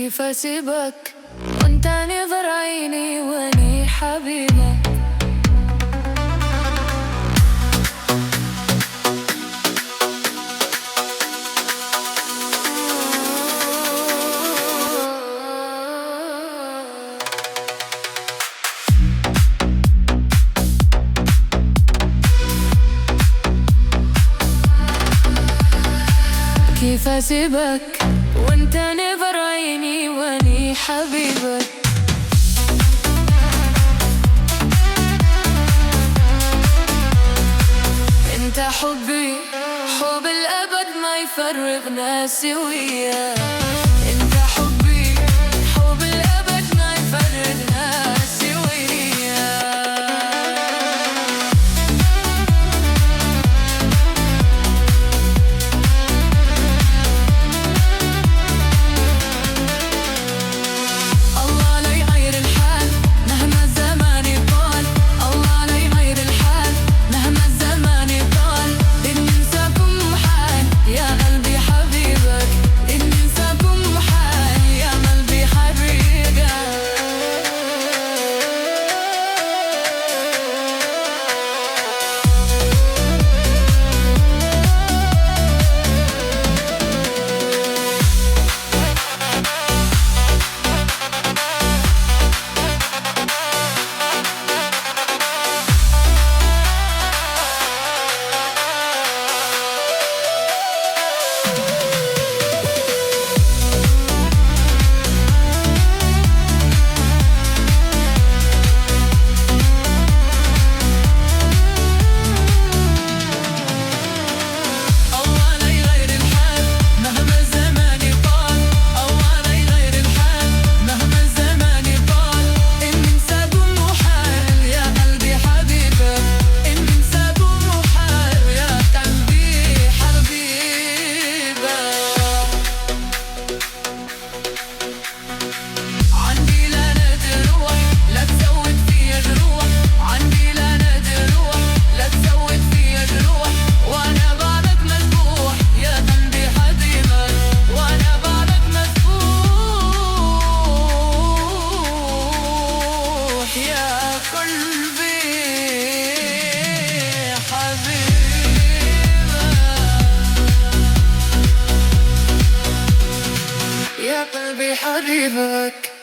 كيف أسيبك وانت نظر عيني واني حبيبك؟ كيف أسيبك وانت نظر عيني واني حبيبك؟ انت حبي حب الأبد ما يفرقنا سويا. انت حبي حب الأبد ما يفرقنا سويا. يا قلبي حبيبك.